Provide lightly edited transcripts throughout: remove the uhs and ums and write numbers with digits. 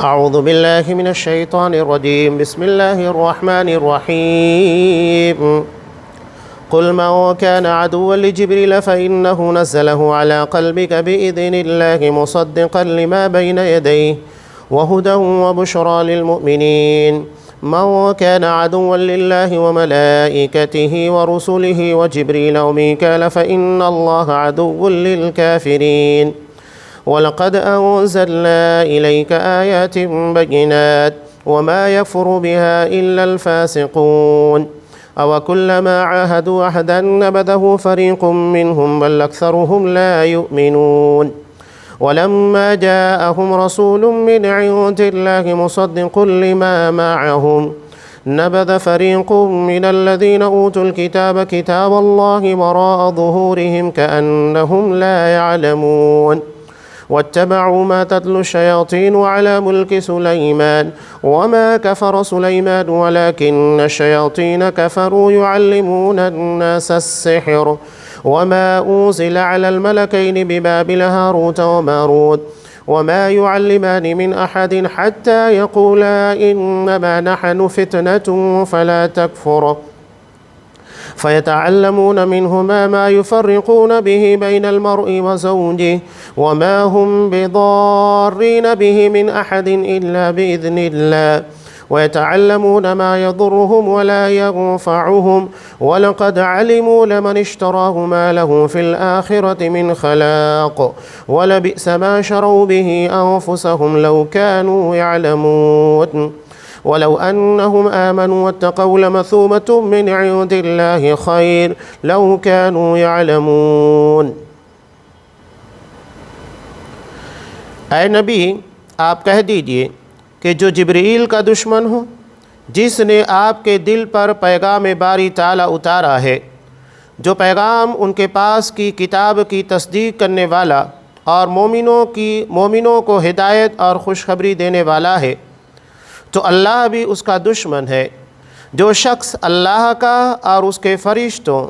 أعوذ بالله من الشيطان الرجيم بسم الله الرحمن الرحيم قل من كان عدوا لجبريل فإنه نزله على قلبك بإذن الله مصدقا لما بين يديه وهدى وبشرى للمؤمنين من كان عدوا لله وملائكته ورسله وجبريل وميكال فإن الله عدو للكافرين وَلَقَدْ أَنزَلْنَا إِلَيْكَ آيَاتٍ بَيِّنَاتٍ وَمَا يَكْفُرُ بِهَا إِلَّا الْفَاسِقُونَ أَوَكُلَّمَا عَاهَدُوا عَهْدًا نَبَذَهُ فَرِيقٌ مِّنْهُمْ بَلْ أَكْثَرُهُمْ لَا يُؤْمِنُونَ وَلَمَّا جَاءَهُمْ رَسُولٌ مِّنْ عِندِ اللَّهِ مُصَدِّقٌ لِّمَا مَعَهُمْ نبذ فريق من الذين أوتوا الكتاب كتاب الله وراء ظهورهم كأنهم لا يعلمون واتبعوا ما تتلو الشياطين على ملك سليمان وما كفر سليمان ولكن الشياطين كفروا يعلمون الناس السحر وما أنزل على الملكين ببابل هاروت وماروت وما يعلمان من أحد حتى يقولا إنما نحن فتنة فلا تكفر فيتعلمون منهما ما يفرقون به بين المرء وزوجه وما هم بضارين به من أحد إلا بإذن الله ويتعلمون ما يضرهم ولا ينفعهم ولقد علموا لمن اشتراه ما له في الآخرة من خلاق ولبئس ما شروا به أنفسهم لو كانوا يعلمون ولو أنهم آمنوا واتقوا لمثوبة من عند الله خير لو كانوا يعلمون۔ اے نبی آپ کہہ دیجئے کہ جو جبرائیل کا دشمن ہو، جس نے آپ کے دل پر پیغام باری تعالیٰ اتارا ہے، جو پیغام ان کے پاس کی کتاب کی تصدیق کرنے والا اور مومنوں کو ہدایت اور خوشخبری دینے والا ہے، تو اللہ بھی اس کا دشمن ہے۔ جو شخص اللہ کا اور اس کے فرشتوں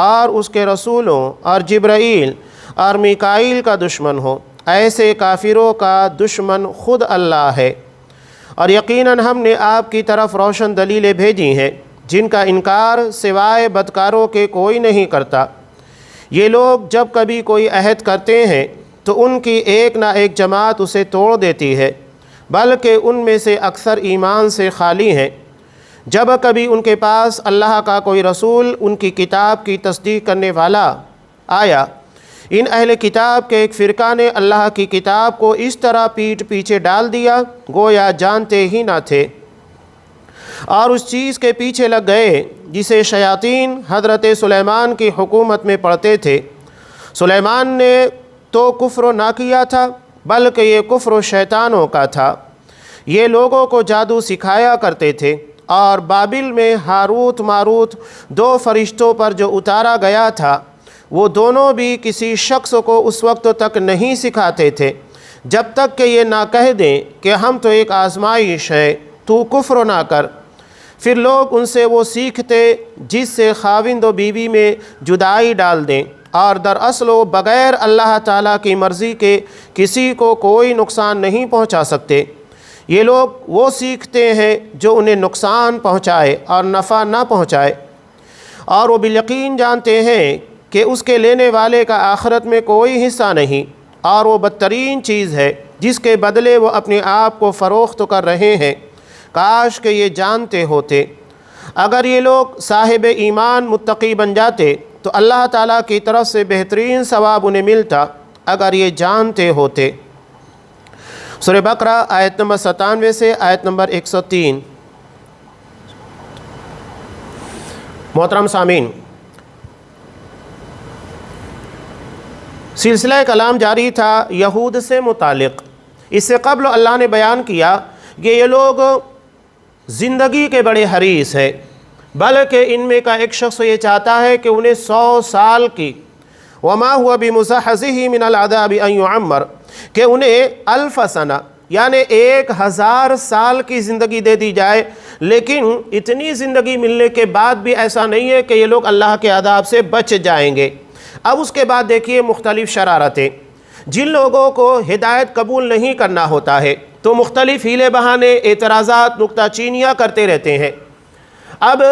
اور اس کے رسولوں اور جبرائیل اور میکائیل کا دشمن ہو، ایسے کافروں کا دشمن خود اللہ ہے۔ اور یقیناً ہم نے آپ کی طرف روشن دلیلیں بھیجی ہیں جن کا انکار سوائے بدکاروں کے کوئی نہیں کرتا۔ یہ لوگ جب کبھی کوئی عہد کرتے ہیں تو ان کی ایک نہ ایک جماعت اسے توڑ دیتی ہے، بلکہ ان میں سے اکثر ایمان سے خالی ہیں۔ جب کبھی ان کے پاس اللہ کا کوئی رسول ان کی کتاب کی تصدیق کرنے والا آیا، ان اہل کتاب کے ایک فرقہ نے اللہ کی کتاب کو اس طرح پیٹھ پیچھے ڈال دیا گویا جانتے ہی نہ تھے، اور اس چیز کے پیچھے لگ گئے جسے شیاطین حضرت سلیمان کی حکومت میں پڑھتے تھے۔ سلیمان نے تو کفر نہ کیا تھا بلکہ یہ کفر شیطانوں کا تھا۔ یہ لوگوں کو جادو سکھایا کرتے تھے، اور بابل میں ہاروت ماروت دو فرشتوں پر جو اتارا گیا تھا، وہ دونوں بھی کسی شخص کو اس وقت تک نہیں سکھاتے تھے جب تک کہ یہ نہ کہہ دیں کہ ہم تو ایک آزمائش ہے، تو کفر نہ کر۔ پھر لوگ ان سے وہ سیکھتے جس سے خاوند و بیوی میں جدائی ڈال دیں، اور دراصل وہ بغیر اللہ تعالیٰ کی مرضی کے کسی کو کوئی نقصان نہیں پہنچا سکتے۔ یہ لوگ وہ سیکھتے ہیں جو انہیں نقصان پہنچائے اور نفع نہ پہنچائے، اور وہ بالیقین جانتے ہیں کہ اس کے لینے والے کا آخرت میں کوئی حصہ نہیں، اور وہ بدترین چیز ہے جس کے بدلے وہ اپنے آپ کو فروخت کر رہے ہیں۔ کاش کہ یہ جانتے ہوتے۔ اگر یہ لوگ صاحب ایمان متقی بن جاتے تو اللہ تعالیٰ کی طرف سے بہترین ثواب انہیں ملتا اگر یہ جانتے ہوتے۔ سورہ بقرہ آیت نمبر 97 سے آیت نمبر 103۔ محترم سامعین، سلسلہ کلام جاری تھا یہود سے متعلق۔ اس سے قبل اللہ نے بیان کیا کہ یہ لوگ زندگی کے بڑے حریص ہیں، بلکہ ان میں کا ایک شخص یہ چاہتا ہے کہ انہیں 100 سال کی وما هو بمزحزحه من العذاب ان يعمر، کہ انہیں 1000 سنہ یعنی 1000 سال کی زندگی دے دی جائے، لیکن اتنی زندگی ملنے کے بعد بھی ایسا نہیں ہے کہ یہ لوگ اللہ کے عذاب سے بچ جائیں گے۔ اب اس کے بعد دیکھیے مختلف شرارتیں۔ جن لوگوں کو ہدایت قبول نہیں کرنا ہوتا ہے تو مختلف ہیلے بہانے، اعتراضات، نکتہ چینیاں کرتے رہتے ہیں۔ اب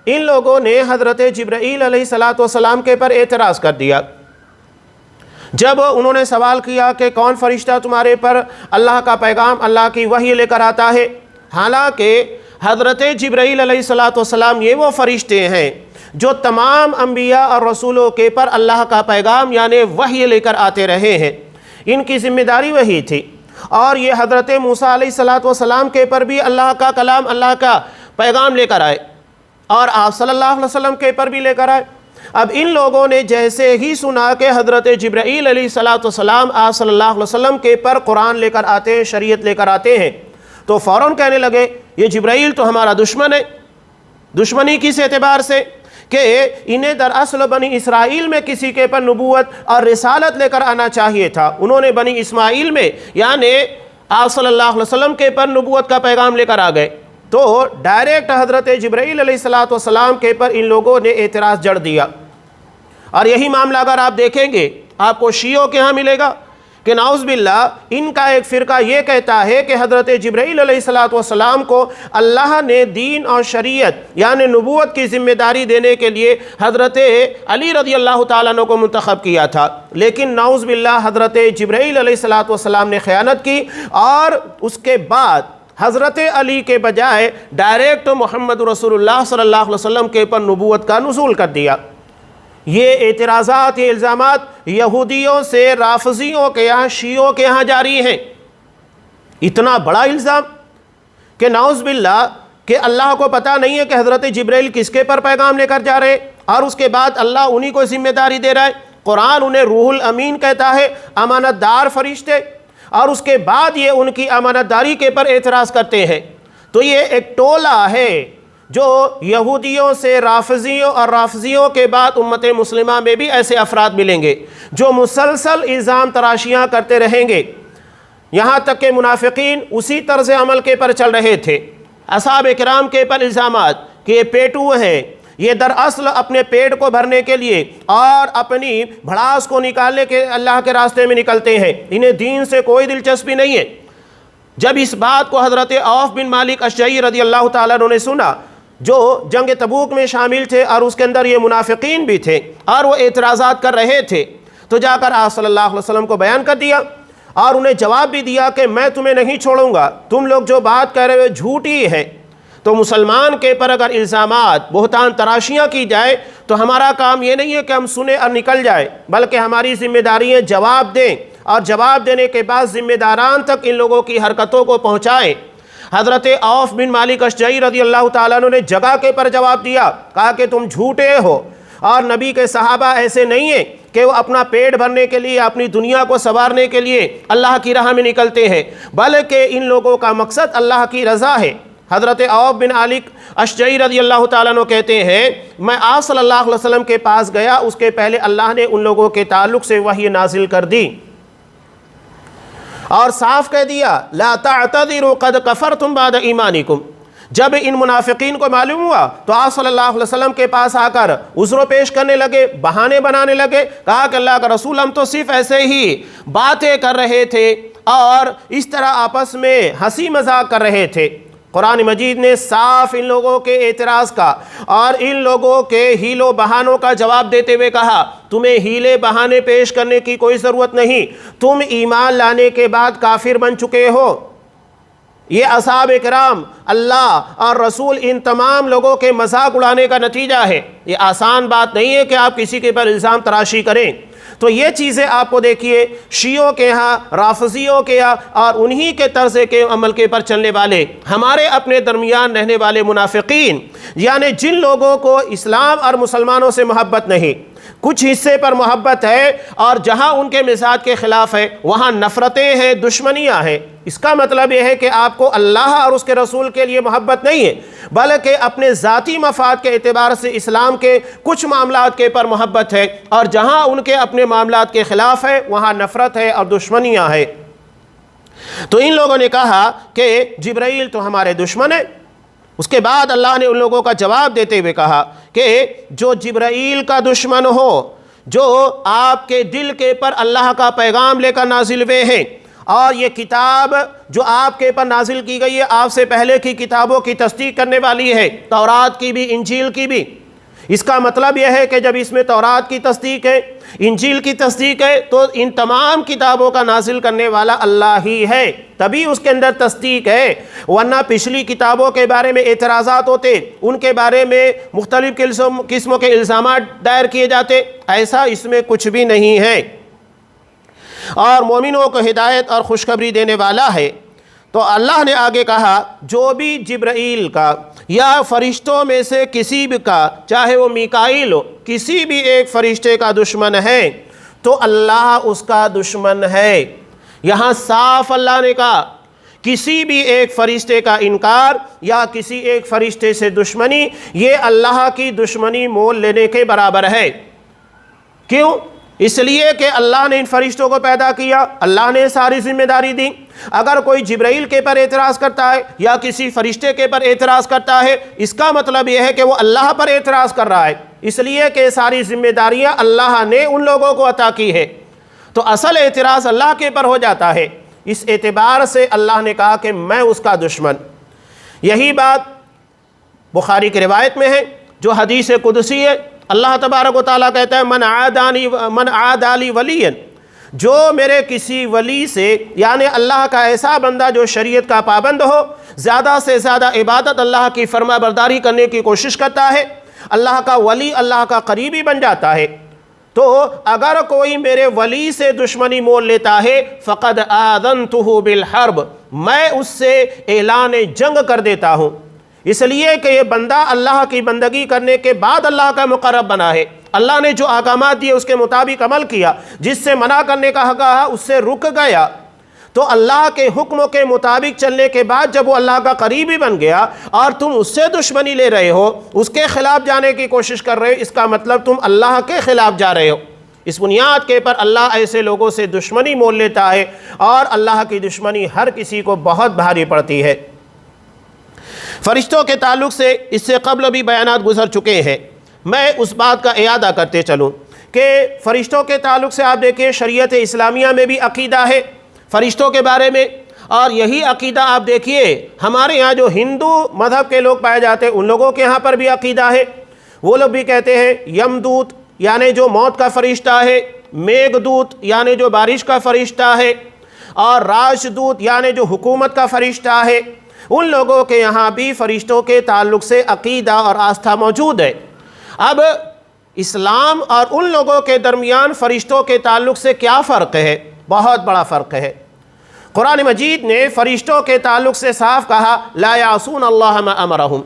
ان لوگوں نے حضرت جبرائیل علیہ السلام کے پر اعتراض کر دیا۔ جب انہوں نے سوال کیا کہ کون فرشتہ تمہارے پر اللہ کا پیغام، اللہ کی وحی لے کر آتا ہے، حالانکہ حضرت جبرائیل علیہ السلام یہ وہ فرشتے ہیں جو تمام انبیاء اور رسولوں کے پر اللہ کا پیغام یعنی وحی لے کر آتے رہے ہیں، ان کی ذمہ داری وہی تھی۔ اور یہ حضرت موسیٰ علیہ السلام کے پر بھی اللہ کا کلام، اللہ کا پیغام لے کر آئے، اور آپ صلی اللہ علیہ وسلم کے پر بھی لے کر آئے۔ اب ان لوگوں نے جیسے ہی سنا کہ حضرت جبرائیل علیہ السلام آپ صلی اللہ علیہ وسلم کے پر قرآن لے کر آتے ہیں، شریعت لے کر آتے ہیں، تو فوراً کہنے لگے یہ جبرائیل تو ہمارا دشمن ہے۔ دشمنی کس اعتبار سے کہ انہیں دراصل بنی اسرائیل میں کسی کے پر نبوت اور رسالت لے کر آنا چاہیے تھا، انہوں نے بنی اسماعیل میں یعنی آپ صلی اللہ علیہ وسلم کے پر نبوت کا پیغام لے کر آ گئے، تو ڈائریکٹ حضرت جبرائیل علیہ السلام کے پر ان لوگوں نے اعتراض جڑ دیا۔ اور یہی معاملہ اگر آپ دیکھیں گے آپ کو شیعوں کے ہاں ملے گا کہ نعوذ باللہ ان کا ایک فرقہ یہ کہتا ہے کہ حضرت جبرائیل علیہ السلام کو اللہ نے دین اور شریعت یعنی نبوت کی ذمہ داری دینے کے لیے حضرت علی رضی اللہ تعالیٰ عنہ کو منتخب کیا تھا، لیکن نعوذ باللہ حضرت جبرائیل علیہ السلام نے خیانت کی اور اس کے بعد حضرت علی کے بجائے ڈائریکٹ محمد رسول اللہ صلی اللہ علیہ وسلم کے پر نبوت کا نزول کر دیا۔ یہ اعتراضات، یہ الزامات یہودیوں سے رافضیوں کے یہاں، شیعوں کے یہاں جاری ہیں۔ اتنا بڑا الزام کہ نعوذ باللہ کہ اللہ کو پتہ نہیں ہے کہ حضرت جبرائیل کس کے پر پیغام لے کر جا رہے ہیں، اور اس کے بعد اللہ انہی کو ذمہ داری دے رہا ہے۔ قرآن انہیں روح الامین کہتا ہے، امانت دار فرشتے، اور اس کے بعد یہ ان کی امانت داری کے پر اعتراض کرتے ہیں۔ تو یہ ایک ٹولہ ہے جو یہودیوں سے رافضیوں اور رافضیوں کے بعد امت مسلمہ میں بھی ایسے افراد ملیں گے جو مسلسل الزام تراشیاں کرتے رہیں گے، یہاں تک کہ منافقین اسی طرز عمل کے پر چل رہے تھے۔ اصحاب کرام کے پر الزامات کہ یہ پیٹو ہیں، یہ دراصل اپنے پیٹ کو بھرنے کے لیے اور اپنی بھڑاس کو نکالنے کے اللہ کے راستے میں نکلتے ہیں، انہیں دین سے کوئی دلچسپی نہیں ہے۔ جب اس بات کو حضرت عوف بن مالک اشجعی رضی اللہ تعالیٰ عنہ نے سنا، جو جنگ تبوک میں شامل تھے اور اس کے اندر یہ منافقین بھی تھے اور وہ اعتراضات کر رہے تھے، تو جا کر آپ صلی اللہ علیہ وسلم کو بیان کر دیا اور انہیں جواب بھی دیا کہ میں تمہیں نہیں چھوڑوں گا، تم لوگ جو بات کہہ رہے ہو جھوٹی ہے۔ تو مسلمان کے پر اگر الزامات، بہتان تراشیاں کی جائے تو ہمارا کام یہ نہیں ہے کہ ہم سنیں اور نکل جائے، بلکہ ہماری ذمہ داری ہے جواب دیں، اور جواب دینے کے بعد ذمہ داران تک ان لوگوں کی حرکتوں کو پہنچائیں۔ حضرت عوف بن مالک اشجعی رضی اللہ تعالیٰ عنہ نے جگہ کے پر جواب دیا، کہا کہ تم جھوٹے ہو، اور نبی کے صحابہ ایسے نہیں ہیں کہ وہ اپنا پیٹ بھرنے کے لیے، اپنی دنیا کو سنوارنے کے لیے اللہ کی راہ میں نکلتے ہیں، بلکہ ان لوگوں کا مقصد اللہ کی رضا ہے۔ حضرت عوف بن مالک اشجعی رضی اللہ تعالیٰ عنہ کہتے ہیں میں آپ صلی اللہ علیہ وسلم کے پاس گیا، اس کے پہلے اللہ نے ان لوگوں کے تعلق سے وحی نازل کر دی اور صاف کہہ دیا لا تعتذروا قد کفرتم بعد ایمانکم۔ جب ان منافقین کو معلوم ہوا تو آپ صلی اللہ علیہ وسلم کے پاس آ کر عذر پیش کرنے لگے، بہانے بنانے لگے، کہا کہ اللہ کا رسول ہم تو صرف ایسے ہی باتیں کر رہے تھے اور اس طرح آپس میں ہنسی مذاق کر رہے تھے۔ قرآن مجید نے صاف ان لوگوں کے اعتراض کا اور ان لوگوں کے ہیل و بہانوں کا جواب دیتے ہوئے کہا تمہیں ہیلے بہانے پیش کرنے کی کوئی ضرورت نہیں، تم ایمان لانے کے بعد کافر بن چکے ہو۔ یہ اصحاب کرام، اللہ اور رسول، ان تمام لوگوں کے مذاق اڑانے کا نتیجہ ہے۔ یہ آسان بات نہیں ہے کہ آپ کسی کے پر الزام تراشی کریں۔ تو یہ چیزیں آپ کو دیکھیے شیعوں کے ہاں، رافضیوں کے ہاں اور انہی کے طرز کے عمل کے پر چلنے والے ہمارے اپنے درمیان رہنے والے منافقین، یعنی جن لوگوں کو اسلام اور مسلمانوں سے محبت نہیں، کچھ حصے پر محبت ہے اور جہاں ان کے مزاج کے خلاف ہے وہاں نفرتیں ہیں، دشمنیاں ہیں۔ اس کا مطلب یہ ہے کہ آپ کو اللہ اور اس کے رسول کے لیے محبت نہیں ہے، بلکہ اپنے ذاتی مفاد کے اعتبار سے اسلام کے کچھ معاملات کے پر محبت ہے، اور جہاں ان کے اپنے معاملات کے خلاف ہے وہاں نفرت ہے اور دشمنیاں ہے۔ تو ان لوگوں نے کہا کہ جبرائیل تو ہمارے دشمن ہے۔ اس کے بعد اللہ نے ان لوگوں کا جواب دیتے ہوئے کہا کہ جو جبرائیل کا دشمن ہو، جو آپ کے دل کے پر اللہ کا پیغام لے کر نازل ہوئے ہیں اور یہ کتاب جو آپ کے پر نازل کی گئی ہے آپ سے پہلے کی کتابوں کی تصدیق کرنے والی ہے، تورات کی بھی انجیل کی بھی۔ اس کا مطلب یہ ہے کہ جب اس میں تورات کی تصدیق ہے، انجیل کی تصدیق ہے، تو ان تمام کتابوں کا نازل کرنے والا اللہ ہی ہے، تبھی اس کے اندر تصدیق ہے۔ ورنہ پچھلی کتابوں کے بارے میں اعتراضات ہوتے، ان کے بارے میں مختلف قسموں کے الزامات دائر کیے جاتے، ایسا اس میں کچھ بھی نہیں ہے، اور مومنوں کو ہدایت اور خوشخبری دینے والا ہے۔ تو اللہ نے آگے کہا جو بھی جبرائیل کا یا فرشتوں میں سے کسی بھی کا، چاہے وہ میکائیل ہو، کسی بھی ایک فرشتے کا دشمن ہے تو اللہ اس کا دشمن ہے۔ یہاں صاف اللہ نے کہا کسی بھی ایک فرشتے کا انکار یا کسی ایک فرشتے سے دشمنی، یہ اللہ کی دشمنی مول لینے کے برابر ہے۔ کیوں؟ اس لیے کہ اللہ نے ان فرشتوں کو پیدا کیا، اللہ نے ساری ذمہ داری دی۔ اگر کوئی جبرائیل کے پر اعتراض کرتا ہے یا کسی فرشتے کے پر اعتراض کرتا ہے، اس کا مطلب یہ ہے کہ وہ اللہ پر اعتراض کر رہا ہے، اس لیے کہ ساری ذمہ داریاں اللہ نے ان لوگوں کو عطا کی ہے، تو اصل اعتراض اللہ کے پر ہو جاتا ہے۔ اس اعتبار سے اللہ نے کہا کہ میں اس کا دشمن۔ یہی بات بخاری کی روایت میں ہے جو حدیث قدسی ہے، اللہ تبارک و تعالیٰ کہتا ہے من عادی لی ولیا، جو میرے کسی ولی سے، یعنی اللہ کا ایسا بندہ جو شریعت کا پابند ہو، زیادہ سے زیادہ عبادت اللہ کی فرما برداری کرنے کی کوشش کرتا ہے، اللہ کا ولی، اللہ کا قریبی بن جاتا ہے، تو اگر کوئی میرے ولی سے دشمنی مول لیتا ہے فقد آذنتہ بالحرب، میں اس سے اعلان جنگ کر دیتا ہوں۔ اس لیے کہ یہ بندہ اللہ کی بندگی کرنے کے بعد اللہ کا مقرب بنا ہے، اللہ نے جو احکامات دیے اس کے مطابق عمل کیا، جس سے منع کرنے کا حق کہا اس سے رک گیا، تو اللہ کے حکموں کے مطابق چلنے کے بعد جب وہ اللہ کا قریبی بن گیا اور تم اس سے دشمنی لے رہے ہو، اس کے خلاف جانے کی کوشش کر رہے ہو، اس کا مطلب تم اللہ کے خلاف جا رہے ہو۔ اس بنیاد کے پر اللہ ایسے لوگوں سے دشمنی مول لیتا ہے، اور اللہ کی دشمنی ہر کسی کو بہت بھاری پڑتی ہے۔ فرشتوں کے تعلق سے اس سے قبل بھی بیانات گزر چکے ہیں، میں اس بات کا اعادہ کرتے چلوں کہ فرشتوں کے تعلق سے آپ دیکھیں شریعت اسلامیہ میں بھی عقیدہ ہے فرشتوں کے بارے میں، اور یہی عقیدہ آپ دیکھیے ہمارے یہاں جو ہندو مذہب کے لوگ پائے جاتے ہیں ان لوگوں کے یہاں پر بھی عقیدہ ہے۔ وہ لوگ بھی کہتے ہیں یمدوت یعنی جو موت کا فرشتہ ہے، میگھ دوت یعنی جو بارش کا فرشتہ ہے، اور راج دوت یعنی جو حکومت کا فرشتہ ہے، ان لوگوں کے یہاں بھی فرشتوں کے تعلق سے عقیدہ اور آستھا موجود ہے۔ اب اسلام اور ان لوگوں کے درمیان فرشتوں کے تعلق سے کیا فرق ہے؟ بہت بڑا فرق ہے۔ قرآن مجید نے فرشتوں کے تعلق سے صاف کہا لا یعصون اللہ ما امرہم،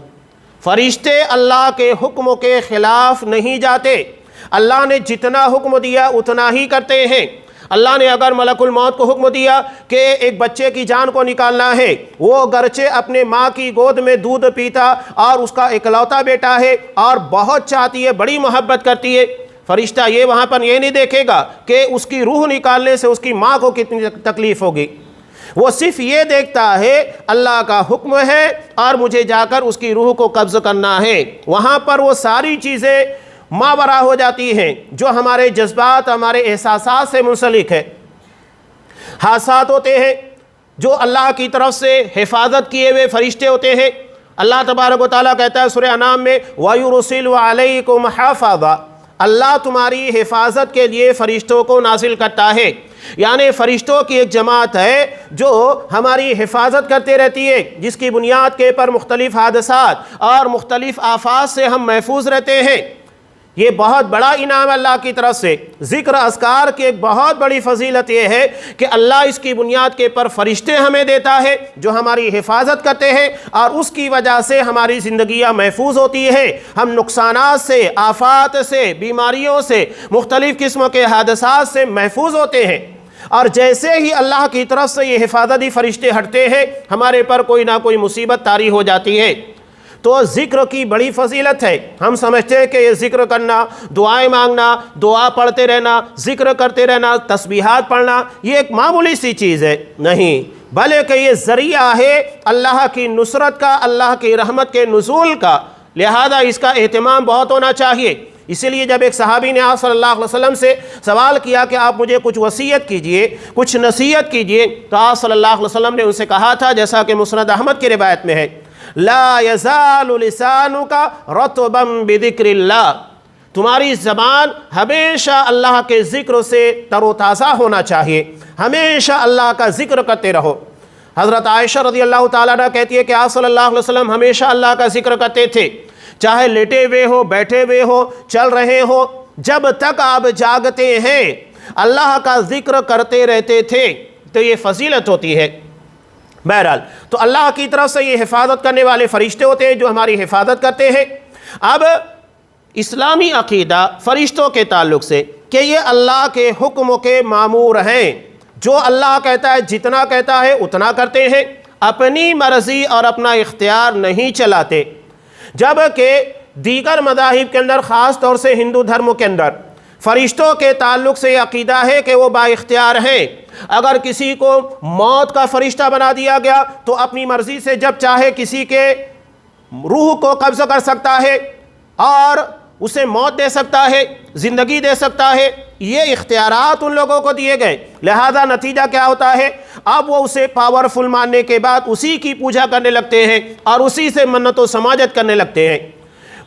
فرشتے اللہ کے حکموں کے خلاف نہیں جاتے، اللہ نے جتنا حکم دیا اتنا ہی کرتے ہیں۔ اللہ نے اگر ملک الموت کو حکم دیا کہ ایک بچے کی جان کو نکالنا ہے، وہ گرچہ اپنے ماں کی گود میں دودھ پیتا اور اس کا اکلوتا بیٹا ہے اور بہت چاہتی ہے، بڑی محبت کرتی ہے، فرشتہ یہ وہاں پر یہ نہیں دیکھے گا کہ اس کی روح نکالنے سے اس کی ماں کو کتنی تکلیف ہوگی، وہ صرف یہ دیکھتا ہے اللہ کا حکم ہے اور مجھے جا کر اس کی روح کو قبض کرنا ہے۔ وہاں پر وہ ساری چیزیں ماورا ہو جاتی ہیں جو ہمارے جذبات، ہمارے احساسات سے منسلک ہے۔ حادثات ہوتے ہیں جو اللہ کی طرف سے حفاظت کیے ہوئے فرشتے ہوتے ہیں۔ اللہ تبارک و تعالیٰ کہتا ہے سورہ انعام میں وَيُرْسِلُ عَلَيْكُمْ حَافِظًا، اللہ تمہاری حفاظت کے لیے فرشتوں کو نازل کرتا ہے، یعنی فرشتوں کی ایک جماعت ہے جو ہماری حفاظت کرتے رہتی ہے، جس کی بنیاد کے پر مختلف حادثات اور مختلف آفات سے ہم محفوظ رہتے ہیں۔ یہ بہت بڑا انعام اللہ کی طرف سے۔ ذکر اذکار کی ایک بہت بڑی فضیلت یہ ہے کہ اللہ اس کی بنیاد کے پر فرشتے ہمیں دیتا ہے جو ہماری حفاظت کرتے ہیں، اور اس کی وجہ سے ہماری زندگیاں محفوظ ہوتی ہے، ہم نقصانات سے، آفات سے، بیماریوں سے، مختلف قسموں کے حادثات سے محفوظ ہوتے ہیں۔ اور جیسے ہی اللہ کی طرف سے یہ حفاظتی فرشتے ہٹتے ہیں ہمارے پر کوئی نہ کوئی مصیبت طاری ہو جاتی ہے۔ تو ذکر کی بڑی فضیلت ہے۔ ہم سمجھتے ہیں کہ یہ ذکر کرنا، دعائیں مانگنا، دعا پڑھتے رہنا، ذکر کرتے رہنا، تسبیحات پڑھنا یہ ایک معمولی سی چیز ہے، نہیں، بلکہ یہ ذریعہ ہے اللہ کی نصرت کا، اللہ کی رحمت کے نزول کا، لہذا اس کا اہتمام بہت ہونا چاہیے۔ اسی لیے جب ایک صحابی نے آپ صلی اللہ علیہ وسلم سے سوال کیا کہ آپ مجھے کچھ وصیت کیجئے، کچھ نصیحت کیجئے، تو آپ صلی اللہ علیہ وسلم نے ان سے کہا تھا، جیسا کہ مسند احمد کی روایت میں ہے، لا یزال لسانک رطبا بذکر اللہ، تمہاری زبان ہمیشہ اللہ کے ذکر سے تر و تازہ ہونا چاہیے، ہمیشہ اللہ کا ذکر کرتے رہو۔ حضرت عائشہ رضی اللہ تعالیٰ عنہ کہتی ہے کہ آپ صلی اللہ علیہ وسلم ہمیشہ اللہ کا ذکر کرتے تھے، چاہے لیٹے ہوئے ہو، بیٹھے ہوئے ہو، چل رہے ہو، جب تک آپ جاگتے ہیں اللہ کا ذکر کرتے رہتے تھے، تو یہ فضیلت ہوتی ہے۔ بہرحال تو اللہ کی طرف سے یہ حفاظت کرنے والے فرشتے ہوتے ہیں جو ہماری حفاظت کرتے ہیں۔ اب اسلامی عقیدہ فرشتوں کے تعلق سے کہ یہ اللہ کے حکم کے مامور ہیں، جو اللہ کہتا ہے جتنا کہتا ہے اتنا کرتے ہیں، اپنی مرضی اور اپنا اختیار نہیں چلاتے، جبکہ دیگر مذاہب کے اندر خاص طور سے ہندو دھرم کے اندر فرشتوں کے تعلق سے یہ عقیدہ ہے کہ وہ با اختیار ہیں۔ اگر کسی کو موت کا فرشتہ بنا دیا گیا تو اپنی مرضی سے جب چاہے کسی کے روح کو قبض کر سکتا ہے اور اسے موت دے سکتا ہے، زندگی دے سکتا ہے، یہ اختیارات ان لوگوں کو دیے گئے۔ لہذا نتیجہ کیا ہوتا ہے، اب وہ اسے پاورفل ماننے کے بعد اسی کی پوجا کرنے لگتے ہیں اور اسی سے منت و سماجت کرنے لگتے ہیں۔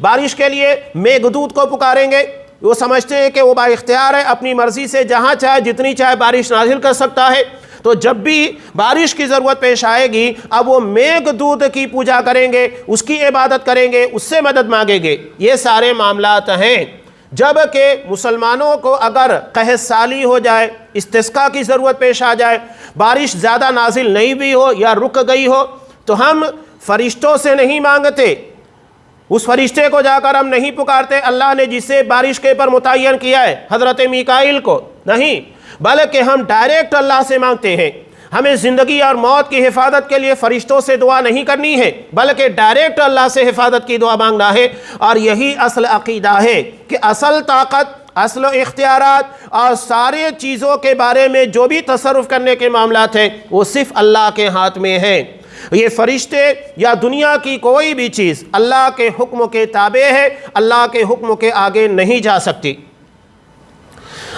بارش کے لیے میگھ دود کو پکاریں گے، وہ سمجھتے ہیں کہ وہ با اختیار ہے، اپنی مرضی سے جہاں چاہے جتنی چاہے بارش نازل کر سکتا ہے، تو جب بھی بارش کی ضرورت پیش آئے گی اب وہ میگھ دود کی پوجا کریں گے، اس کی عبادت کریں گے، اس سے مدد مانگیں گے۔ یہ سارے معاملات ہیں۔ جبکہ مسلمانوں کو اگر قحط سالی ہو جائے، استسقاء کی ضرورت پیش آ جائے، بارش زیادہ نازل نہیں بھی ہو یا رک گئی ہو، تو ہم فرشتوں سے نہیں مانگتے، اس فرشتے کو جا کر ہم نہیں پکارتے اللہ نے جسے بارش کے پر متعین کیا ہے، حضرت میکائیل کو نہیں، بلکہ ہم ڈائریکٹ اللہ سے مانگتے ہیں۔ ہمیں زندگی اور موت کی حفاظت کے لیے فرشتوں سے دعا نہیں کرنی ہے، بلکہ ڈائریکٹ اللہ سے حفاظت کی دعا مانگنا ہے۔ اور یہی اصل عقیدہ ہے کہ اصل طاقت، اصل اختیارات اور سارے چیزوں کے بارے میں جو بھی تصرف کرنے کے معاملات ہیں وہ صرف اللہ کے ہاتھ میں ہیں۔ یہ فرشتے یا دنیا کی کوئی بھی چیز اللہ کے حکم کے تابع ہے، اللہ کے حکم کے آگے نہیں جا سکتی۔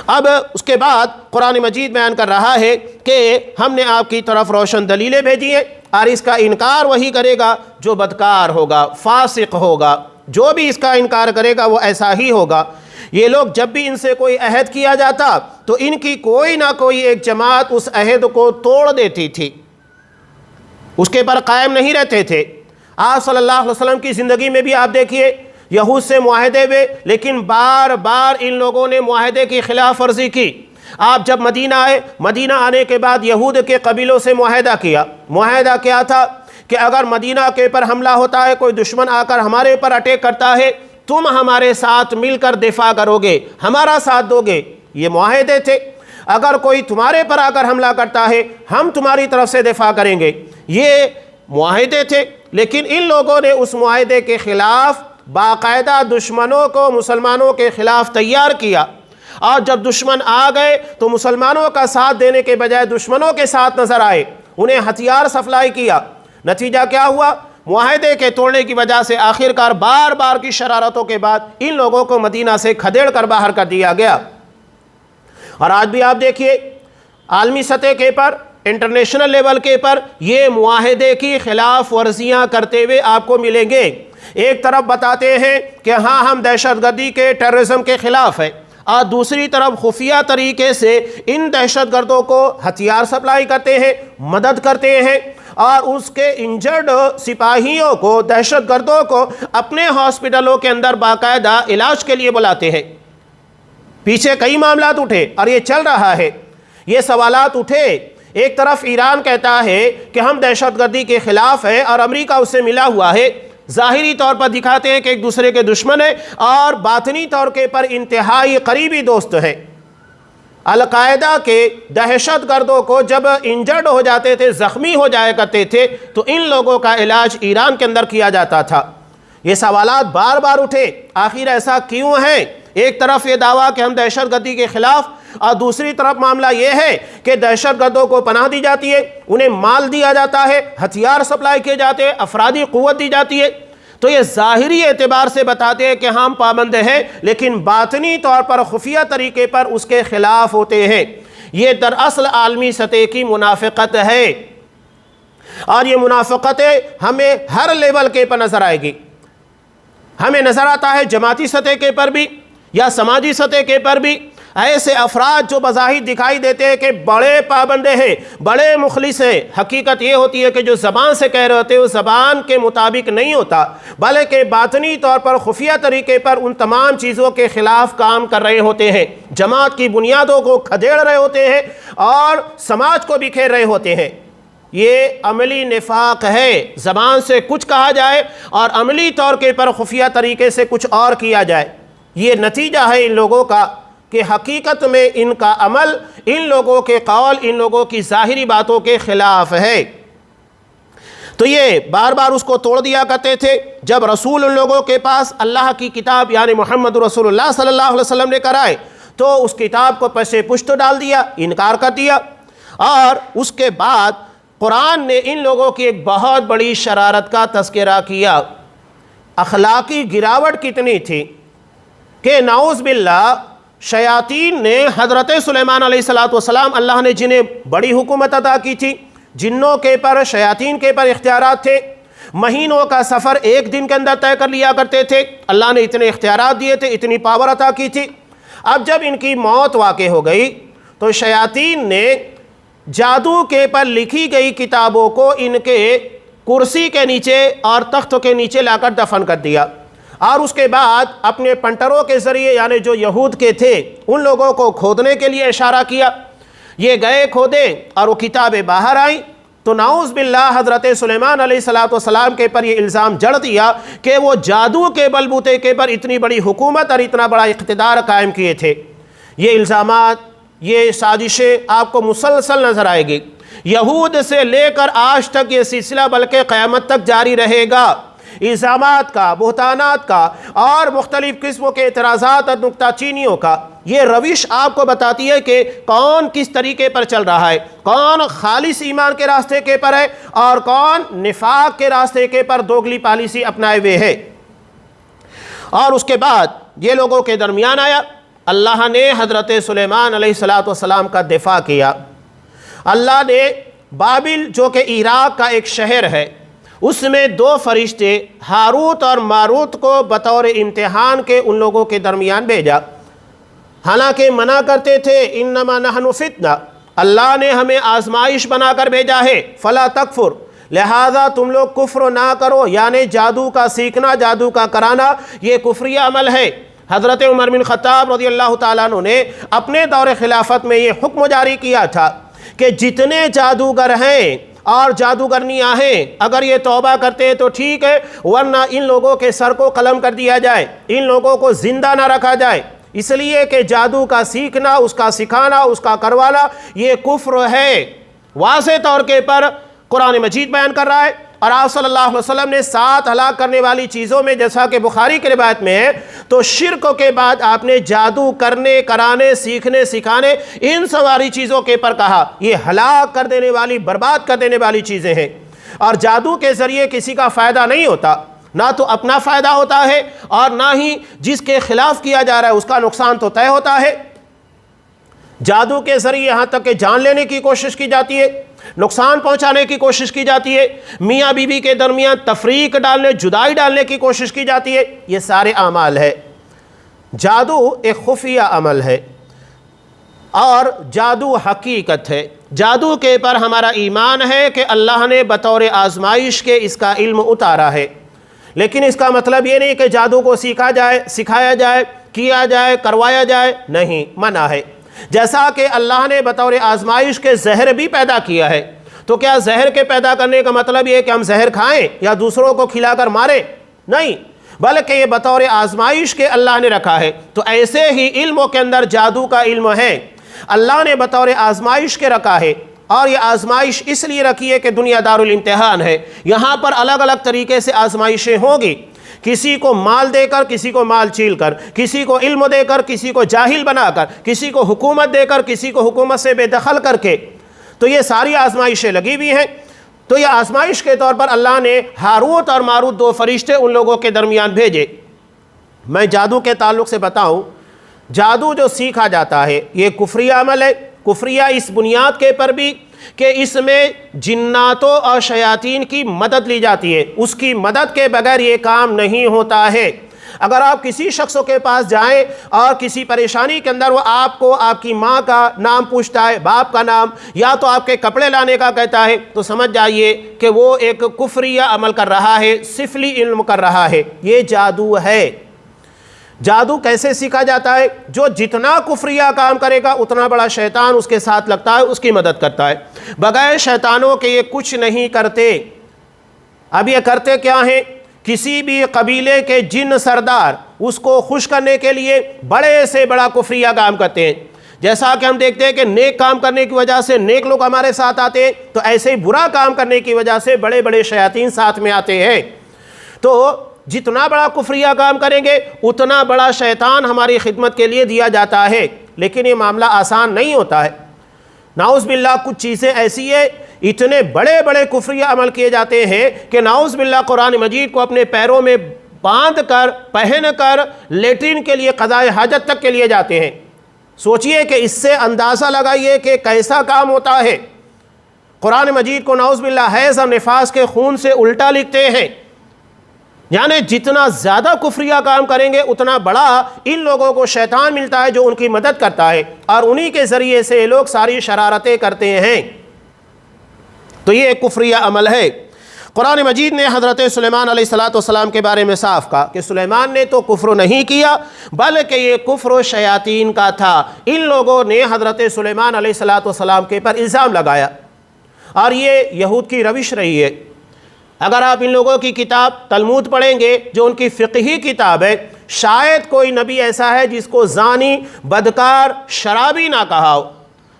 اب اس کے بعد قرآن مجید بیان کر رہا ہے کہ ہم نے آپ کی طرف روشن دلیلیں بھیجی ہیں اور اس کا انکار وہی کرے گا جو بدکار ہوگا، فاسق ہوگا، جو بھی اس کا انکار کرے گا وہ ایسا ہی ہوگا۔ یہ لوگ جب بھی ان سے کوئی عہد کیا جاتا تو ان کی کوئی نہ کوئی ایک جماعت اس عہد کو توڑ دیتی تھی، اس کے پر قائم نہیں رہتے تھے۔ آپ صلی اللہ علیہ وسلم کی زندگی میں بھی آپ دیکھیے یہود سے معاہدے ہوئے، لیکن بار بار ان لوگوں نے معاہدے کی خلاف ورزی کی۔ آپ جب مدینہ آئے، مدینہ آنے کے بعد یہود کے قبیلوں سے معاہدہ کیا۔ معاہدہ کیا تھا کہ اگر مدینہ کے پر حملہ ہوتا ہے، کوئی دشمن آ کر ہمارے پر اٹیک کرتا ہے، تم ہمارے ساتھ مل کر دفاع کرو گے، ہمارا ساتھ دو گے۔ یہ معاہدے تھے۔ اگر کوئی تمہارے پر آ کر حملہ کرتا ہے، ہم تمہاری طرف سے دفاع کریں گے۔ یہ معاہدے تھے، لیکن ان لوگوں نے اس معاہدے کے خلاف باقاعدہ دشمنوں کو مسلمانوں کے خلاف تیار کیا، اور جب دشمن آ گئے تو مسلمانوں کا ساتھ دینے کے بجائے دشمنوں کے ساتھ نظر آئے، انہیں ہتھیار سپلائی کیا۔ نتیجہ کیا ہوا؟ معاہدے کے توڑنے کی وجہ سے آخرکار بار بار کی شرارتوں کے بعد ان لوگوں کو مدینہ سے کھدیڑ کر باہر کر دیا گیا۔ اور آج بھی آپ دیکھیے عالمی سطح کے پر، انٹرنیشنل لیول کے پر یہ معاہدے کی خلاف ورزیاں کرتے ہوئے آپ کو ملیں گے۔ ایک طرف بتاتے ہیں کہ ہاں ہم دہشت گردی کے، ٹیررزم کے خلاف ہیں، اور دوسری طرف خفیہ طریقے سے ان دہشت گردوں کو ہتھیار سپلائی کرتے ہیں، مدد کرتے ہیں، اور اس کے انجرڈ سپاہیوں کو، دہشت گردوں کو اپنے ہاسپٹلوں کے اندر باقاعدہ علاج کے لیے بلاتے ہیں۔ پیچھے کئی معاملات اٹھے اور یہ چل رہا ہے۔ یہ سوالات اٹھے، ایک طرف ایران کہتا ہے کہ ہم دہشت گردی کے خلاف ہیں اور امریکہ اس سے ملا ہوا ہے، ظاہری طور پر دکھاتے ہیں کہ ایک دوسرے کے دشمن ہیں اور باطنی طور کے پر انتہائی قریبی دوست ہیں۔ القاعدہ کے دہشت گردوں کو جب انجرڈ ہو جاتے تھے، زخمی ہو جایا کرتے تھے، تو ان لوگوں کا علاج ایران کے اندر کیا جاتا تھا۔ یہ سوالات بار بار اٹھے، آخر ایسا کیوں ہے؟ ایک طرف یہ دعویٰ کہ ہم دہشت گردی کے خلاف، اور دوسری طرف معاملہ یہ ہے کہ دہشت گردوں کو پناہ دی جاتی ہے، انہیں مال دیا جاتا ہے، ہتھیار سپلائی کیے جاتے ہیں، افرادی قوت دی جاتی ہے۔ تو یہ ظاہری اعتبار سے بتاتے ہیں کہ ہم پابند ہیں، لیکن باطنی طور پر خفیہ طریقے پر اس کے خلاف ہوتے ہیں۔ یہ دراصل عالمی سطح کی منافقت ہے، اور یہ منافقت ہمیں ہر لیول کے پر نظر آئے گی۔ ہمیں نظر آتا ہے جماعتی سطح کے پر بھی یا سماجی سطح کے پر بھی ایسے افراد جو بظاہر دکھائی دیتے ہیں کہ بڑے پابندے ہیں، بڑے مخلص ہیں، حقیقت یہ ہوتی ہے کہ جو زبان سے کہہ رہے ہوتے ہیں وہ زبان کے مطابق نہیں ہوتا، بلکہ باطنی طور پر خفیہ طریقے پر ان تمام چیزوں کے خلاف کام کر رہے ہوتے ہیں، جماعت کی بنیادوں کو کھدیڑ رہے ہوتے ہیں اور سماج کو بکھیر رہے ہوتے ہیں۔ یہ عملی نفاق ہے، زبان سے کچھ کہا جائے اور عملی طور کے پر خفیہ طریقے سے کچھ اور کیا جائے۔ یہ نتیجہ ہے ان لوگوں کا کہ حقیقت میں ان کا عمل، ان لوگوں کے قول، ان لوگوں کی ظاہری باتوں کے خلاف ہے۔ تو یہ بار بار اس کو توڑ دیا کرتے تھے۔ جب رسول ان لوگوں کے پاس اللہ کی کتاب یعنی محمد رسول اللہ صلی اللہ علیہ وسلم لے کر آئے تو اس کتاب کو پس پشت ڈال دیا، انکار کر دیا، اور اس کے بعد قرآن نے ان لوگوں کی ایک بہت بڑی شرارت کا تذکرہ کیا۔ اخلاقی گراوٹ کتنی تھی کہ نعوذ باللہ شیاطین نے حضرت سلیمان علیہ السلام، اللہ نے جنہیں بڑی حکومت عطا کی تھی، جنوں کے پر شیاطین کے پر اختیارات تھے، مہینوں کا سفر ایک دن کے اندر طے کر لیا کرتے تھے، اللہ نے اتنے اختیارات دیے تھے، اتنی پاور عطا کی تھی۔ اب جب ان کی موت واقع ہو گئی تو شیاطین نے جادو کے پر لکھی گئی کتابوں کو ان کے کرسی کے نیچے اور تخت کے نیچے لا کر دفن کر دیا، اور اس کے بعد اپنے پنٹروں کے ذریعے یعنی جو یہود کے تھے ان لوگوں کو کھودنے کے لیے اشارہ کیا۔ یہ گئے کھودے اور وہ کتابیں باہر آئیں تو نعوذ باللہ حضرت سلیمان علیہ السلام کے پر یہ الزام جڑ دیا کہ وہ جادو کے بلبوتے کے پر اتنی بڑی حکومت اور اتنا بڑا اقتدار قائم کیے تھے۔ یہ الزامات، یہ سازشیں آپ کو مسلسل نظر آئے گی، یہود سے لے کر آج تک یہ سلسلہ بلکہ قیامت تک جاری رہے گا۔ الزامات کا، بہتانات کا اور مختلف قسموں کے اعتراضات اور نکتہ چینیوں کا یہ روش آپ کو بتاتی ہے کہ کون کس طریقے پر چل رہا ہے، کون خالص ایمان کے راستے کے پر ہے اور کون نفاق کے راستے کے پر دوگلی پالیسی اپنائے ہوئے ہے۔ اور اس کے بعد یہ لوگوں کے درمیان آیا، اللہ نے حضرت سلیمان علیہ السلام کا دفاع کیا۔ اللہ نے بابل جو کہ عراق کا ایک شہر ہے، اس میں دو فرشتے ہاروت اور ماروت کو بطور امتحان کے ان لوگوں کے درمیان بھیجا، حالانکہ منع کرتے تھے انما نحن فتنہ، اللہ نے ہمیں آزمائش بنا کر بھیجا ہے، فلا تکفر، لہذا تم لوگ کفر نہ کرو، یعنی جادو کا سیکھنا، جادو کا کرانا یہ کفری عمل ہے۔ حضرت عمر بن خطاب رضی اللہ تعالیٰ عنہ نے اپنے دور خلافت میں یہ حکم جاری کیا تھا کہ جتنے جادوگر ہیں اور جادوگرنیاں ہیں اگر یہ توبہ کرتے ہیں تو ٹھیک ہے، ورنہ ان لوگوں کے سر کو قلم کر دیا جائے، ان لوگوں کو زندہ نہ رکھا جائے، اس لیے کہ جادو کا سیکھنا، اس کا سکھانا، اس کا کروانا یہ کفر ہے۔ واضح طور کے پر قرآن مجید بیان کر رہا ہے، اور آپ صلی اللہ علیہ وسلم نے 7 ہلاک کرنے والی چیزوں میں جیسا کہ بخاری کی روایت میں ہے تو شرک کے بعد آپ نے جادو کرنے، کرانے، سیکھنے، سکھانے ان ساری چیزوں کے پر کہا یہ ہلاک کر دینے والی، برباد کر دینے والی چیزیں ہیں، اور جادو کے ذریعے کسی کا فائدہ نہیں ہوتا، نہ تو اپنا فائدہ ہوتا ہے اور نہ ہی جس کے خلاف کیا جا رہا ہے اس کا نقصان تو طے ہوتا ہے۔ جادو کے ذریعے یہاں تک کہ جان لینے کی کوشش کی جاتی ہے، نقصان پہنچانے کی کوشش کی جاتی ہے، میاں بیوی کے درمیان تفریق ڈالنے، جدائی ڈالنے کی کوشش کی جاتی ہے، یہ سارے اعمال ہے۔ جادو ایک خفیہ عمل ہے اور جادو حقیقت ہے۔ جادو کے پر ہمارا ایمان ہے کہ اللہ نے بطور آزمائش کے اس کا علم اتارا ہے، لیکن اس کا مطلب یہ نہیں کہ جادو کو سیکھا جائے، سکھایا جائے، کیا جائے، کروایا جائے، نہیں، منع ہے۔ جیسا کہ اللہ نے بطور آزمائش کے زہر بھی پیدا کیا ہے، تو کیا زہر کے پیدا کرنے کا مطلب یہ ہے کہ ہم زہر کھائیں یا دوسروں کو کھلا کر ماریں؟ نہیں، بلکہ یہ بطور آزمائش کے اللہ نے رکھا ہے۔ تو ایسے ہی علموں کے اندر جادو کا علم ہے، اللہ نے بطور آزمائش کے رکھا ہے، اور یہ آزمائش اس لیے رکھی ہے کہ دنیا دار الامتحان ہے، یہاں پر الگ الگ طریقے سے آزمائشیں ہوں گی، کسی کو مال دے کر، کسی کو مال چھیل کر، کسی کو علم دے کر، کسی کو جاہل بنا کر، کسی کو حکومت دے کر، کسی کو حکومت سے بے دخل کر کے، تو یہ ساری آزمائشیں لگی ہوئی ہیں۔ تو یہ آزمائش کے طور پر اللہ نے ہاروت اور ماروت دو فرشتے ان لوگوں کے درمیان بھیجے۔ میں جادو کے تعلق سے بتاؤں، جادو جو سیکھا جاتا ہے یہ کفری عمل ہے۔ کفریہ اس بنیاد کے پر بھی کہ اس میں جناتوں اور شیاطین کی مدد لی جاتی ہے، اس کی مدد کے بغیر یہ کام نہیں ہوتا ہے۔ اگر آپ کسی شخص کے پاس جائیں اور کسی پریشانی کے اندر وہ آپ کو آپ کی ماں کا نام پوچھتا ہے، باپ کا نام، یا تو آپ کے کپڑے لانے کا کہتا ہے، تو سمجھ جائیے کہ وہ ایک کفریہ عمل کر رہا ہے، سفلی علم کر رہا ہے، یہ جادو ہے۔ جادو کیسے سیکھا جاتا ہے؟ جو جتنا کفریہ کام کرے گا اتنا بڑا شیطان اس کے ساتھ لگتا ہے، اس کی مدد کرتا ہے۔ بغیر شیطانوں کے یہ کچھ نہیں کرتے۔ اب یہ کرتے کیا ہیں؟ کسی بھی قبیلے کے جن سردار اس کو خوش کرنے کے لیے بڑے سے بڑا کفریہ کام کرتے ہیں۔ جیسا کہ ہم دیکھتے ہیں کہ نیک کام کرنے کی وجہ سے نیک لوگ ہمارے ساتھ آتے ہیں، تو ایسے ہی برا کام کرنے کی وجہ سے بڑے بڑے شیاطین ساتھ میں آتے ہیں۔ تو جتنا بڑا کفریہ کام کریں گے اتنا بڑا شیطان ہماری خدمت کے لیے دیا جاتا ہے۔ لیکن یہ معاملہ آسان نہیں ہوتا ہے۔ نعوذ باللہ کچھ چیزیں ایسی ہیں، اتنے بڑے بڑے کفریہ عمل کیے جاتے ہیں کہ نعوذ باللہ قرآن مجید کو اپنے پیروں میں باندھ کر پہن کر لیٹرین کے لیے قضاء حاجت تک کے لیے جاتے ہیں۔ سوچئے کہ اس سے اندازہ لگائیے کہ کیسا کام ہوتا ہے۔ قرآن مجید کو نعوذ باللہ حیض اور نفاس کے خون سے الٹا لکھتے ہیں۔ یعنی جتنا زیادہ کفریہ کام کریں گے اتنا بڑا ان لوگوں کو شیطان ملتا ہے جو ان کی مدد کرتا ہے، اور انہی کے ذریعے سے یہ لوگ ساری شرارتیں کرتے ہیں۔ تو یہ ایک کفریہ عمل ہے۔ قرآن مجید نے حضرت سلیمان علیہ السلام کے بارے میں صاف کہا کہ سلیمان نے تو کفر نہیں کیا بلکہ یہ کفر شیاطین کا تھا۔ ان لوگوں نے حضرت سلیمان علیہ السلام کے پر الزام لگایا، اور یہ یہود کی روش رہی ہے۔ اگر آپ ان لوگوں کی کتاب تلمود پڑھیں گے جو ان کی فقہی کتاب ہے، شاید کوئی نبی ایسا ہے جس کو زانی، بدکار، شرابی نہ کہا ہو۔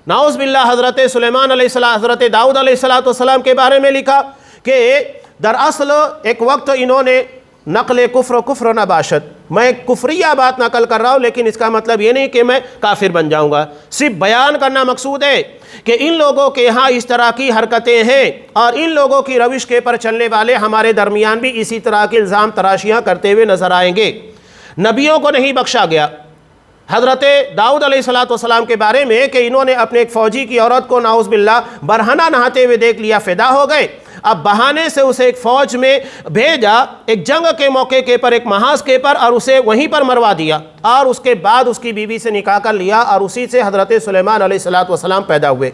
نعوذ باللہ حضرت سلیمان علیہ السلام، حضرت داؤد علیہ السلام کے بارے میں لکھا کہ دراصل ایک وقت انہوں نے نقل کفر نباشت، میں ایک کفریہ بات نقل کر رہا ہوں لیکن اس کا مطلب یہ نہیں کہ میں کافر بن جاؤں گا، صرف بیان کرنا مقصود ہے کہ ان لوگوں کے ہاں اس طرح کی حرکتیں ہیں، اور ان لوگوں کی روش کے پر چلنے والے ہمارے درمیان بھی اسی طرح کے الزام تراشیاں کرتے ہوئے نظر آئیں گے۔ نبیوں کو نہیں بخشا گیا۔ حضرت داؤد علیہ السلام کے بارے میں کہ انہوں نے اپنے ایک فوجی کی عورت کو نعوذ باللہ برہنہ نہاتے ہوئے دیکھ لیا، فدا ہو گئے۔ اب بہانے سے اسے ایک فوج میں بھیجا، ایک جنگ کے موقع کے پر، ایک محاذ کے پر، اور اسے وہیں پر مروا دیا، اور اس کے بعد اس کی بیوی سے نکاح کر لیا، اور اسی سے حضرت سلیمان علیہ السلام پیدا ہوئے۔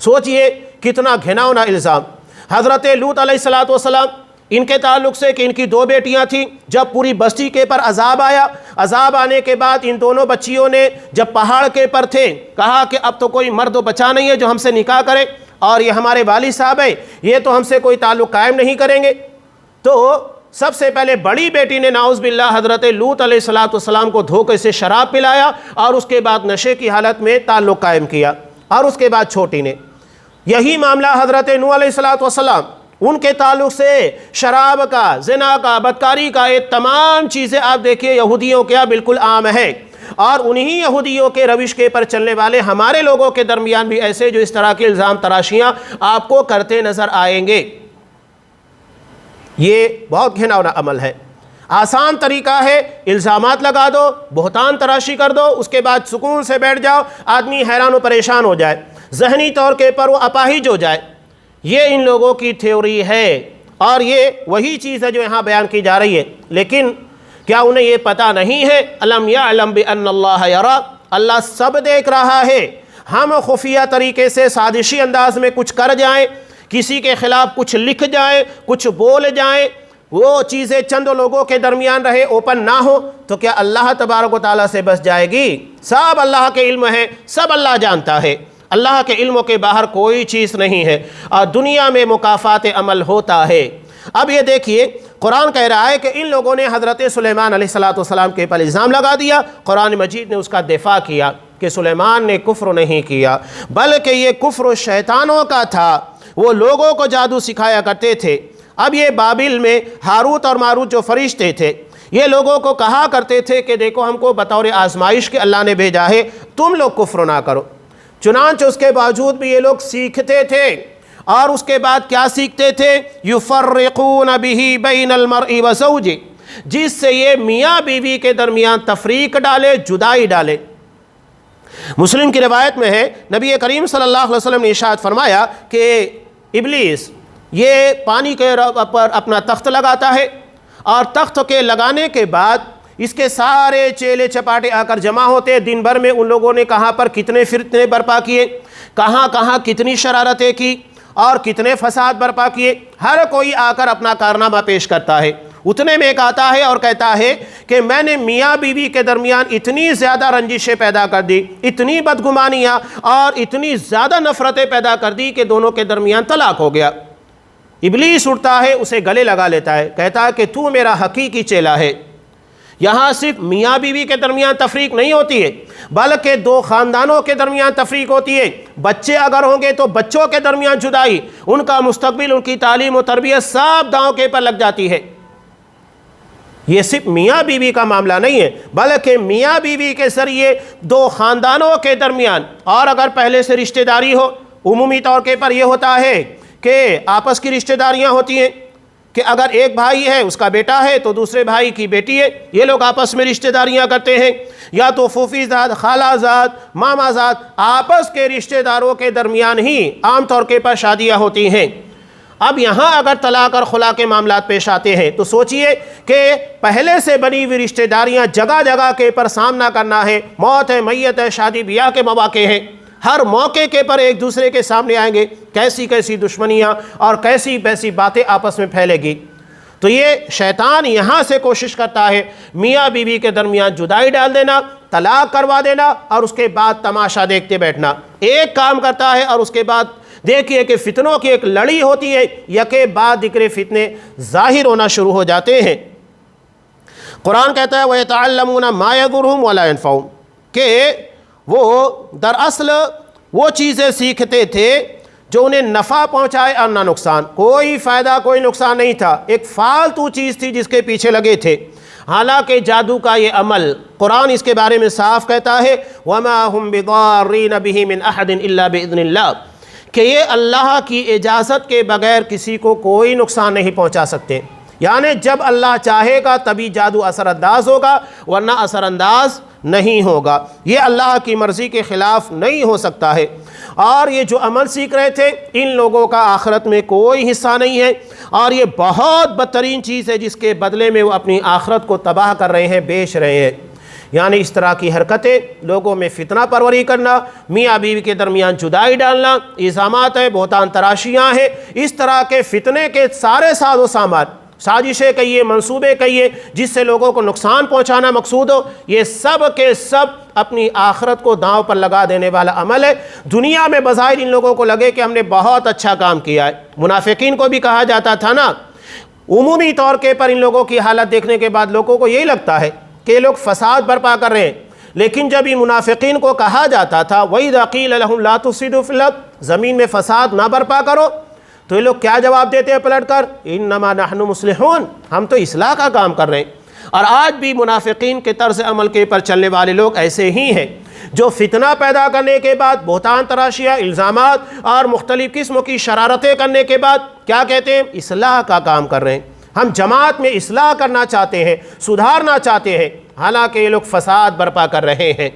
سوچئے کتنا گھناؤنا الزام۔ حضرت لوط علیہ السلام ان کے تعلق سے کہ ان کی 2 بیٹیاں تھیں، جب پوری بستی کے پر عذاب آیا، عذاب آنے کے بعد ان دونوں بچیوں نے جب پہاڑ کے پر تھے کہا کہ اب تو کوئی مرد و بچہ نہیں ہے جو ہم سے نکاح کرے، اور یہ ہمارے والد صاحب ہیں، یہ تو ہم سے کوئی تعلق قائم نہیں کریں گے۔ تو سب سے پہلے بڑی بیٹی نے نعوذ باللہ حضرت لوط علیہ السلام کو دھوکے سے شراب پلایا، اور اس کے بعد نشے کی حالت میں تعلق قائم کیا، اور اس کے بعد چھوٹی نے۔ یہی معاملہ حضرت نوح علیہ السلام، ان کے تعلق سے شراب کا، زنا کا، بدکاری کا، یہ تمام چیزیں آپ دیکھیے یہودیوں کیا بالکل عام ہے، اور انہی یہودیوں کے روش کے پر چلنے والے ہمارے لوگوں کے درمیان بھی ایسے جو اس طرح کے الزام تراشیاں آپ کو کرتے نظر آئیں گے۔ یہ بہت گھناؤنا عمل ہے۔ آسان طریقہ ہے، الزامات لگا دو، بہتان تراشی کر دو، اس کے بعد سکون سے بیٹھ جاؤ، آدمی حیران و پریشان ہو جائے، ذہنی طور کے پر وہ اپاہج ہو جائے۔ یہ ان لوگوں کی تھیوری ہے، اور یہ وہی چیز ہے جو یہاں بیان کی جا رہی ہے۔ لیکن کیا انہیں یہ پتہ نہیں ہے؟ الم یعلم بان اللہ یری، اللہ سب دیکھ رہا ہے۔ ہم خفیہ طریقے سے سازشی انداز میں کچھ کر جائیں، کسی کے خلاف کچھ لکھ جائیں، کچھ بول جائیں، وہ چیزیں چند لوگوں کے درمیان رہے، اوپن نہ ہو، تو کیا اللہ تبارک و تعالیٰ سے بس جائے گی؟ سب اللہ کے علم ہے، سب اللہ جانتا ہے، اللہ کے علموں کے باہر کوئی چیز نہیں ہے، اور دنیا میں مکافات عمل ہوتا ہے۔ اب یہ دیکھیے قرآن کہہ رہا ہے کہ ان لوگوں نے حضرت سلیمان علیہ السلام کے پر الزام لگا دیا، قرآن مجید نے اس کا دفاع کیا کہ سلیمان نے کفر نہیں کیا بلکہ یہ کفر شیطانوں کا تھا، وہ لوگوں کو جادو سکھایا کرتے تھے۔ اب یہ بابل میں ہاروت اور ماروت جو فرشتے تھے، یہ لوگوں کو کہا کرتے تھے کہ دیکھو ہم کو بطور آزمائش کے اللہ نے بھیجا ہے، تم لوگ کفر نہ کرو۔ چنانچہ اس کے باوجود بھی یہ لوگ سیکھتے تھے، اور اس کے بعد کیا سیکھتے تھے؟ یفرقون بہ بین المرء وزوجہ، جس سے یہ میاں بیوی کے درمیان تفریق ڈالے، جدائی ڈالے۔ مسلم کی روایت میں ہے نبی کریم صلی اللہ علیہ وسلم نے ارشاد فرمایا کہ ابلیس یہ پانی کے پر اپنا تخت لگاتا ہے، اور تخت کے لگانے کے بعد اس کے سارے چیلے چپاٹے آ کر جمع ہوتے ہیں۔ دن بھر میں ان لوگوں نے کہاں پر کتنے فتنے برپا کیے، کہاں کہاں کتنی شرارتیں کی اور کتنے فساد برپا کیے، ہر کوئی آ کر اپنا کارنامہ پیش کرتا ہے۔ اتنے میں ایک آتا ہے اور کہتا ہے کہ میں نے میاں بیوی کے درمیان اتنی زیادہ رنجشیں پیدا کر دی، اتنی بدگمانیاں اور اتنی زیادہ نفرتیں پیدا کر دی کہ دونوں کے درمیان طلاق ہو گیا۔ ابلیس اٹھتا ہے، اسے گلے لگا لیتا ہے، کہتا ہے کہ تو میرا حقیقی چیلا ہے۔ یہاں صرف میاں بیوی کے درمیان تفریق نہیں ہوتی ہے، بلکہ دو خاندانوں کے درمیان تفریق ہوتی ہے۔ بچے اگر ہوں گے تو بچوں کے درمیان جدائی، ان کا مستقبل، ان کی تعلیم و تربیت سب داؤں کے پر لگ جاتی ہے۔ یہ صرف میاں بیوی کا معاملہ نہیں ہے، بلکہ میاں بیوی کے ذریعے دو خاندانوں کے درمیان، اور اگر پہلے سے رشتہ داری ہو، عمومی طور کے پر یہ ہوتا ہے کہ آپس کی رشتہ داریاں ہوتی ہیں کہ اگر ایک بھائی ہے، اس کا بیٹا ہے تو دوسرے بھائی کی بیٹی ہے، یہ لوگ آپس میں رشتہ داریاں کرتے ہیں، یا تو پھوپھی زاد، خالہ زاد، ماما زاد، آپس کے رشتہ داروں کے درمیان ہی عام طور کے پر شادیاں ہوتی ہیں۔ اب یہاں اگر طلاق اور خلا کے معاملات پیش آتے ہیں تو سوچئے کہ پہلے سے بنی ہوئی رشتہ داریاں جگہ جگہ کے پر سامنا کرنا ہے، موت ہے، میت ہے، شادی بیاہ کے مواقع ہیں، ہر موقع کے پر ایک دوسرے کے سامنے آئیں گے، کیسی کیسی دشمنیاں اور کیسی کیسی باتیں آپس میں پھیلے گی۔ تو یہ شیطان یہاں سے کوشش کرتا ہے میاں بیوی کے درمیان جدائی ڈال دینا، طلاق کروا دینا، اور اس کے بعد تماشا دیکھتے بیٹھنا۔ ایک کام کرتا ہے اور اس کے بعد دیکھیے کہ فتنوں کی ایک لڑی ہوتی ہے، یکے بعد دیگر فتنے ظاہر ہونا شروع ہو جاتے ہیں۔ قرآن کہتا ہے وَيَتَعَلَّمُونَ مَا يَضُرُّهُمْ وَلَا يَنْفَعُهُمْ، کہ وہ دراصل وہ چیزیں سیکھتے تھے جو انہیں نفع پہنچائے اور نہ نقصان، کوئی فائدہ کوئی نقصان نہیں تھا، ایک فالتو چیز تھی جس کے پیچھے لگے تھے۔ حالانکہ جادو کا یہ عمل قرآن اس کے بارے میں صاف کہتا ہے وَمَا هُمْ بِضَارِّينَ بِهِ مِنْ أَحَدٍ إِلَّا بِإِذْنِ اللَّهِ، کہ یہ اللہ کی اجازت کے بغیر کسی کو کوئی نقصان نہیں پہنچا سکتے۔ یعنی جب اللہ چاہے گا تبھی جادو اثر انداز ہوگا، ورنہ اثر انداز نہیں ہوگا۔ یہ اللہ کی مرضی کے خلاف نہیں ہو سکتا ہے۔ اور یہ جو عمل سیکھ رہے تھے، ان لوگوں کا آخرت میں کوئی حصہ نہیں ہے، اور یہ بہت بدترین چیز ہے جس کے بدلے میں وہ اپنی آخرت کو تباہ کر رہے ہیں، بیچ رہے ہیں۔ یعنی اس طرح کی حرکتیں، لوگوں میں فتنہ پروری کرنا، میاں بیوی کے درمیان جدائی ڈالنا، الزامات ہے، بہتان تراشیاں ہیں، اس طرح کے فتنے کے سارے ساز و سامان، سازشیں کہیے، منصوبے کہیے، جس سے لوگوں کو نقصان پہنچانا مقصود ہو، یہ سب کے سب اپنی آخرت کو داؤں پر لگا دینے والا عمل ہے۔ دنیا میں بظاہر ان لوگوں کو لگے کہ ہم نے بہت اچھا کام کیا ہے۔ منافقین کو بھی کہا جاتا تھا نا، عمومی طور کے پر ان لوگوں کی حالت دیکھنے کے بعد لوگوں کو یہی لگتا ہے کہ یہ لوگ فساد برپا کر رہے ہیں، لیکن جب یہ منافقین کو کہا جاتا تھا وَإِذَا قِيلَ لَهُمْ لَا تُفْسِدُوا فِي الْأَرْضِ، زمین میں فساد نہ برپا کرو، تو یہ لوگ کیا جواب دیتے ہیں پلٹ کر؟ اِنَّمَا نَحْنُ مُصْلِحُونَ، ہم تو اصلاح کا کام کر رہے ہیں۔ اور آج بھی منافقین کے طرز عمل کے پر چلنے والے لوگ ایسے ہی ہیں، جو فتنہ پیدا کرنے کے بعد بہتان تراشیاں، الزامات اور مختلف قسموں کی شرارتیں کرنے کے بعد کیا کہتے ہیں؟ اصلاح کا کام کر رہے ہیں، ہم جماعت میں اصلاح کرنا چاہتے ہیں، سدھارنا چاہتے ہیں، حالانکہ یہ لوگ فساد برپا کر رہے ہیں۔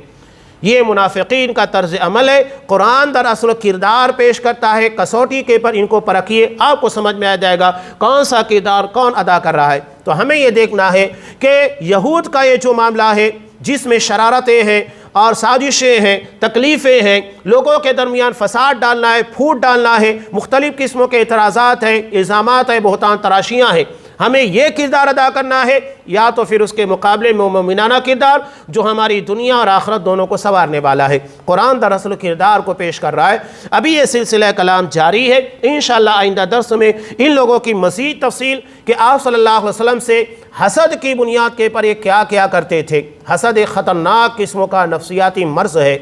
یہ منافقین کا طرز عمل ہے۔ قرآن دراصل کردار پیش کرتا ہے، کسوٹی کے پر ان کو پرکھیے، آپ کو سمجھ میں آ جائے گا کون سا کردار کون ادا کر رہا ہے۔ تو ہمیں یہ دیکھنا ہے کہ یہود کا یہ جو معاملہ ہے جس میں شرارتیں ہیں اور سازشیں ہیں، تکلیفیں ہیں، لوگوں کے درمیان فساد ڈالنا ہے، پھوٹ ڈالنا ہے، مختلف قسموں کے اعتراضات ہیں، الزامات ہیں، بہتان تراشیاں ہیں، ہمیں یہ کردار ادا کرنا ہے، یا تو پھر اس کے مقابلے میں مومنانہ کردار جو ہماری دنیا اور آخرت دونوں کو سنوارنے والا ہے۔ قرآن دراصل کردار کو پیش کر رہا ہے۔ ابھی یہ سلسلہ کلام جاری ہے، انشاءاللہ آئندہ درس میں ان لوگوں کی مزید تفصیل کہ آپ صلی اللہ علیہ وسلم سے حسد کی بنیاد کے پر یہ کیا کیا کرتے تھے۔ حسد ایک خطرناک قسموں کا نفسیاتی مرض ہے،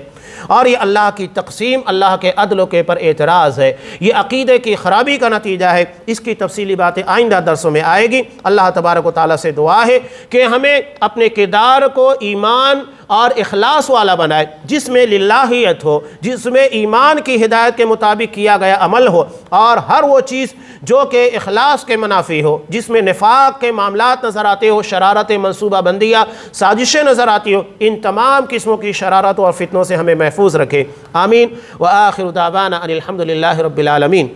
اور یہ اللہ کی تقسیم، اللہ کے عدل کے پر اعتراض ہے، یہ عقیدے کی خرابی کا نتیجہ ہے۔ اس کی تفصیلی باتیں آئندہ درسوں میں آئے گی۔ اللہ تبارک و تعالیٰ سے دعا ہے کہ ہمیں اپنے کردار کو ایمان اور اخلاص والا بنائے، جس میں للہیت ہو، جس میں ایمان کی ہدایت کے مطابق کیا گیا عمل ہو، اور ہر وہ چیز جو کہ اخلاص کے منافی ہو، جس میں نفاق کے معاملات نظر آتے ہو، شرارت منصوبہ بندیاں، سازشیں نظر آتی ہو، ان تمام قسموں کی شرارتوں اور فتنوں سے ہمیں محفوظ رکھے۔ آمین۔ وآخر دعوانا ان الحمد للہ رب العالمین۔